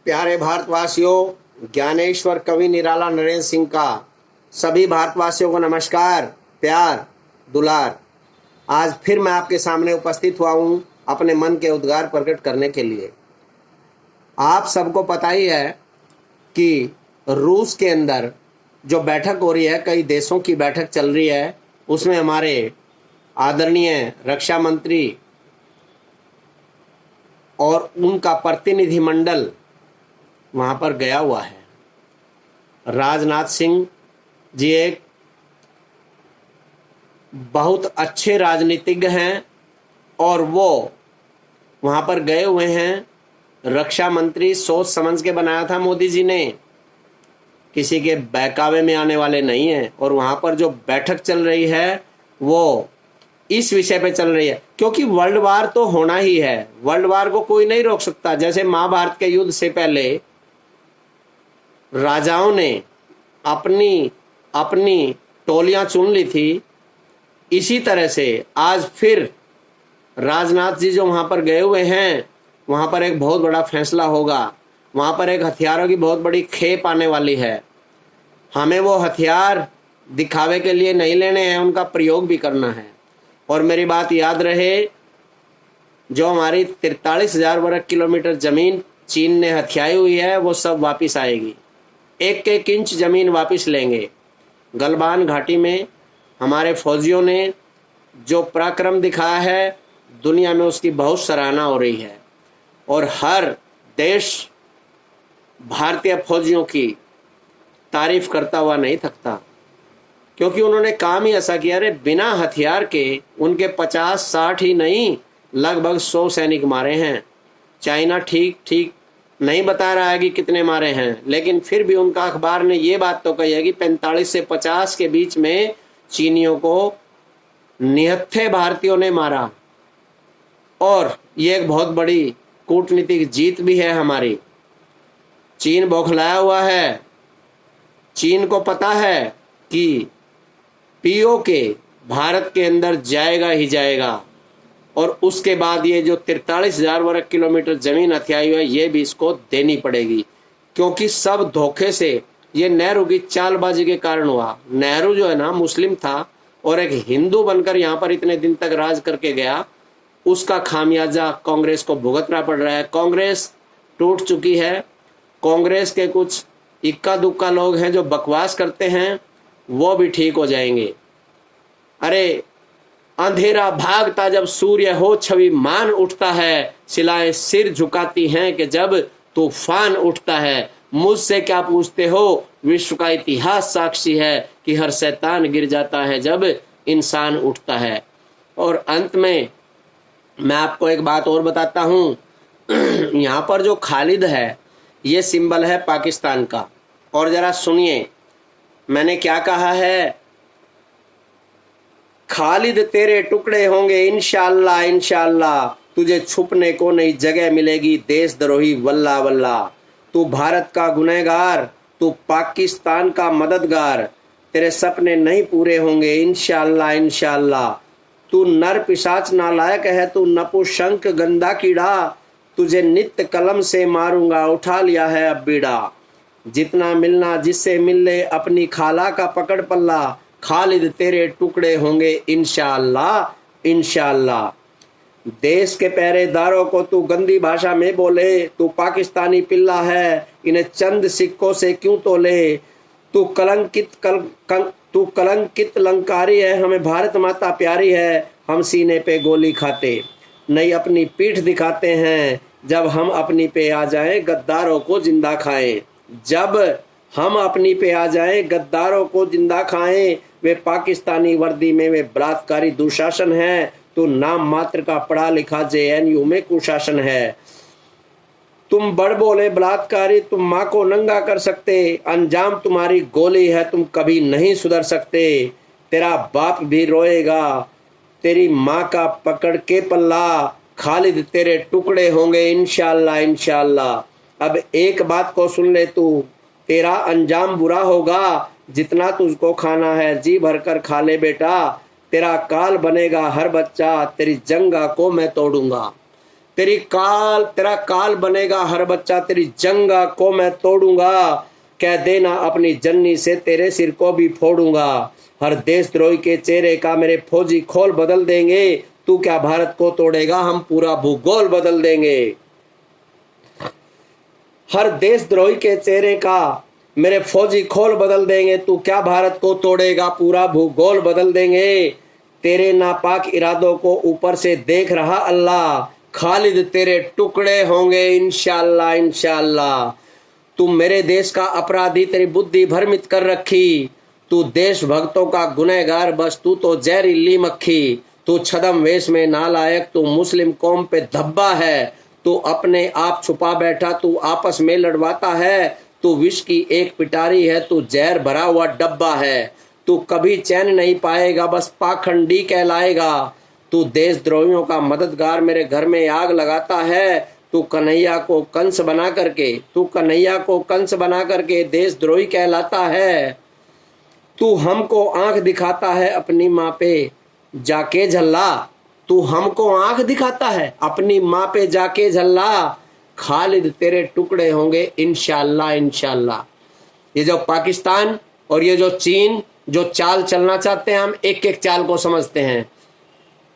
प्यारे भारतवासियों, ज्ञानेश्वर कवि निराला नरेंद्र सिंह का सभी भारतवासियों को नमस्कार, प्यार, दुलार। आज फिर मैं आपके सामने उपस्थित हुआ हूँ अपने मन के उद्गार प्रकट करने के लिए। आप सबको पता ही है कि रूस के अंदर जो बैठक हो रही है, कई देशों की बैठक चल रही है, उसमें हमारे आदरणीय रक्षा मंत्री और उनका प्रतिनिधिमंडल वहाँ पर गया हुआ है। राजनाथ सिंह जी एक बहुत अच्छे राजनीतिज्ञ हैं और वो वहाँ पर गए हुए हैं। रक्षा मंत्री सोच समझ के बनाया था मोदी जी ने, किसी के बहकावे में आने वाले नहीं हैं। और वहाँ पर जो बैठक चल रही है वो इस विषय पे चल रही है, क्योंकि वर्ल्ड वार तो होना ही है। वर्ल्ड वार को कोई नहीं रोक सकता। जैसे महाभारत के युद्ध से पहले राजाओं ने अपनी अपनी टोलियां चुन ली थी, इसी तरह से आज फिर राजनाथ जी जो वहां पर गए हुए हैं, वहां पर एक बहुत बड़ा फैसला होगा। वहां पर एक हथियारों की बहुत बड़ी खेप आने वाली है। हमें वो हथियार दिखावे के लिए नहीं लेने हैं, उनका प्रयोग भी करना है। और मेरी बात याद रहे, जो हमारी 43,000 वर्ग किलोमीटर जमीन चीन ने हथियाई हुई है, वो सब वापिस आएगी। एक एक इंच जमीन वापस लेंगे। गलवान घाटी में हमारे फौजियों ने जो पराक्रम दिखाया है, दुनिया में उसकी बहुत सराहना हो रही है। और हर देश भारतीय फौजियों की तारीफ करता हुआ नहीं थकता, क्योंकि उन्होंने काम ही ऐसा किया। अरे बिना हथियार के उनके 50-60 ही नहीं, लगभग 100 सैनिक मारे हैं। चाइना ठीक नहीं बता रहा है कि कितने मारे हैं, लेकिन फिर भी उनका अखबार ने ये बात तो कही है कि 45 से 50 के बीच में चीनियों को निहत्थे भारतीयों ने मारा। और ये एक बहुत बड़ी कूटनीतिक जीत भी है हमारी। चीन बौखलाया हुआ है। चीन को पता है कि पीओके भारत के अंदर जाएगा ही जाएगा, और उसके बाद ये जो 43,000 वर्ग किलोमीटर जमीन हथियाई हुई है, ये भी इसको देनी पड़ेगी। क्योंकि सब धोखे से, ये नेहरू की चालबाजी के कारण हुआ। नेहरू जो है ना, मुस्लिम था और एक हिंदू बनकर यहाँ पर इतने दिन तक राज करके गया। उसका खामियाजा कांग्रेस को भुगतना पड़ रहा है। कांग्रेस टूट चुकी है। कांग्रेस के कुछ इक्का दुक्का लोग हैं जो बकवास करते हैं, वो भी ठीक हो जाएंगे। अरे अंधेरा भागता जब सूर्य हो छवि मान उठता है, शिलाएं सिर झुकाती हैं कि जब तूफान उठता है। मुझसे क्या पूछते हो, विश्व का इतिहास साक्षी है कि हर शैतान गिर जाता है जब इंसान उठता है। और अंत में मैं आपको एक बात और बताता हूँ। यहाँ पर जो खालिद है, ये सिंबल है पाकिस्तान का। और जरा सुनिए मैंने क्या कहा है। खालिद तेरे टुकड़े होंगे इंशाअल्लाह इंशाअल्लाह, तुझे छुपने को नई जगह मिलेगी देशद्रोही वल्ला वल्ला। तू भारत का गुनहगार, तू पाकिस्तान का मददगार, तेरे सपने नहीं पूरे होंगे इंशाअल्लाह इंशाअल्लाह। तू नर पिशाच नालायक है, तू नपुंसक गंदा कीड़ा, तुझे नित्य कलम से मारूंगा, उठा लिया है अब बीड़ा। जितना मिलना जिससे मिल ले, अपनी खाला का पकड़ पल्ला, खालिद तेरे टुकड़े होंगे इंशाअल्लाह इंशाअल्लाह। देश के पहरेदारों को तू गंदी भाषा में बोले, तू पाकिस्तानी पिल्ला है, इन्हें चंद सिक्कों से क्यों तोले। तू कलंकित लंकारी है, हमें भारत माता प्यारी है, हम सीने पे गोली खाते नहीं अपनी पीठ दिखाते हैं। जब हम अपनी पे आ जाएं गद्दारों को जिंदा खाएं, जब हम अपनी पे आ जाएं गद्दारों को जिंदा खाएं। वे पाकिस्तानी वर्दी में वे बलात्कारी दुशासन है, तो नाम मात्र का पढ़ा लिखा जेएनयू में कुशासन है। तुम बड़ बोले बलात्कारी, तुम माँ को नंगा कर सकते, अंजाम तुम्हारी गोली है, तुम कभी नहीं सुधर सकते। तेरा बाप भी रोएगा, तेरी माँ का पकड़ के पल्ला, खालिद तेरे टुकड़े होंगे इंशाअल्लाह इंशाअल्लाह। अब एक बात को सुन ले तू, तेरा अंजाम बुरा होगा। जितना तुझको खाना है जी भरकर खा ले बेटा, तेरा काल बनेगा हर बच्चा, तेरी जंगा को मैं तोड़ूंगा। तेरा काल बनेगा हर बच्चा, तेरी जंगा को मैं तोड़ूंगा, कह देना अपनी जन्नी से तेरे सिर को भी फोड़ूंगा। हर देशद्रोही के चेहरे का मेरे फौजी खोल बदल देंगे, तू क्या भारत को तोड़ेगा, हम पूरा भूगोल बदल देंगे। हर देशद्रोही के चेहरे का मेरे फौजी खोल बदल देंगे, तू क्या भारत को तोड़ेगा, पूरा भूगोल बदल देंगे। तेरे नापाक इरादों को ऊपर से देख रहा अल्लाह, खालिद तेरे टुकड़े होंगे इंशाअल्लाह इंशाअल्लाह। तू मेरे देश का अपराधी, तेरी बुद्धि भ्रमित कर रखी, तू देशभक्तों का गुनहगार, बस तू तो जहरीली मक्खी। तू छदम वेश में नालायक, तू मुस्लिम कौम पे धब्बा है, तू अपने आप छुपा बैठा, तू आपस में लड़वाता है, तू विष की एक पिटारी है, तू जहर भरा हुआ डब्बा है। तू कभी चैन नहीं पाएगा, बस पाखंडी कहलाएगा। तू देशद्रोहियों का मददगार, मेरे घर में आग लगाता है, तू कन्हैया को कंस बना करके देशद्रोही कहलाता है। तू हमको आंख दिखाता है अपनी माँ पे जाके झल्ला, तू हमको आंख दिखाता है अपनी माँ पे जाके झल्ला। खालिद तेरे टुकड़े होंगे इंशाअल्लाह इंशाअल्लाह। ये जो पाकिस्तान और ये जो चीन जो चाल चलना चाहते हैं, हम एक एक चाल को समझते हैं।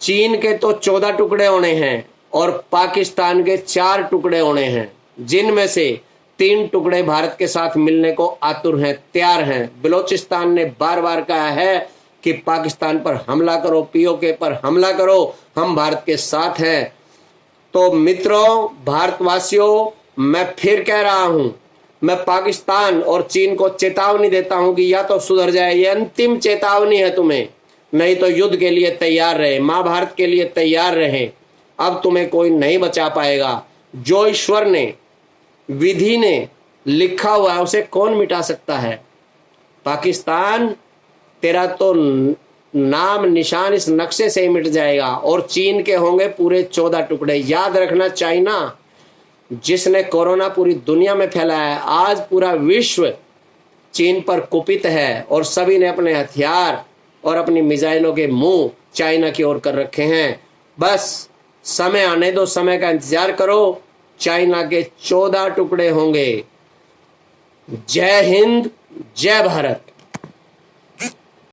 चीन के तो 14 टुकड़े होने हैं और पाकिस्तान के 4 टुकड़े होने हैं, जिनमें से 3 टुकड़े भारत के साथ मिलने को आतुर हैं, तैयार हैं। बलोचिस्तान ने बार बार कहा है कि पाकिस्तान पर हमला करो, पीओके पर हमला करो, हम भारत के साथ हैं। तो मित्रों, भारतवासियों, मैं फिर कह रहा हूं, मैं पाकिस्तान और चीन को चेतावनी देता हूं कि या तो सुधर जाए, ये अंतिम चेतावनी है तुम्हें, नहीं तो युद्ध के लिए तैयार रहे, महाभारत के लिए तैयार रहे। अब तुम्हें कोई नहीं बचा पाएगा। जो ईश्वर ने, विधि ने लिखा हुआ है, उसे कौन मिटा सकता है। पाकिस्तान, तेरा तो नाम निशान इस नक्शे से ही मिट जाएगा और चीन के होंगे पूरे 14 टुकड़े। याद रखना, चाइना जिसने कोरोना पूरी दुनिया में फैलाया है, आज पूरा विश्व चीन पर कुपित है और सभी ने अपने हथियार और अपनी मिसाइलों के मुंह चाइना की ओर कर रखे हैं। बस समय आने दो, समय का इंतजार करो, चाइना के 14 टुकड़े होंगे। जय हिंद, जय भारत।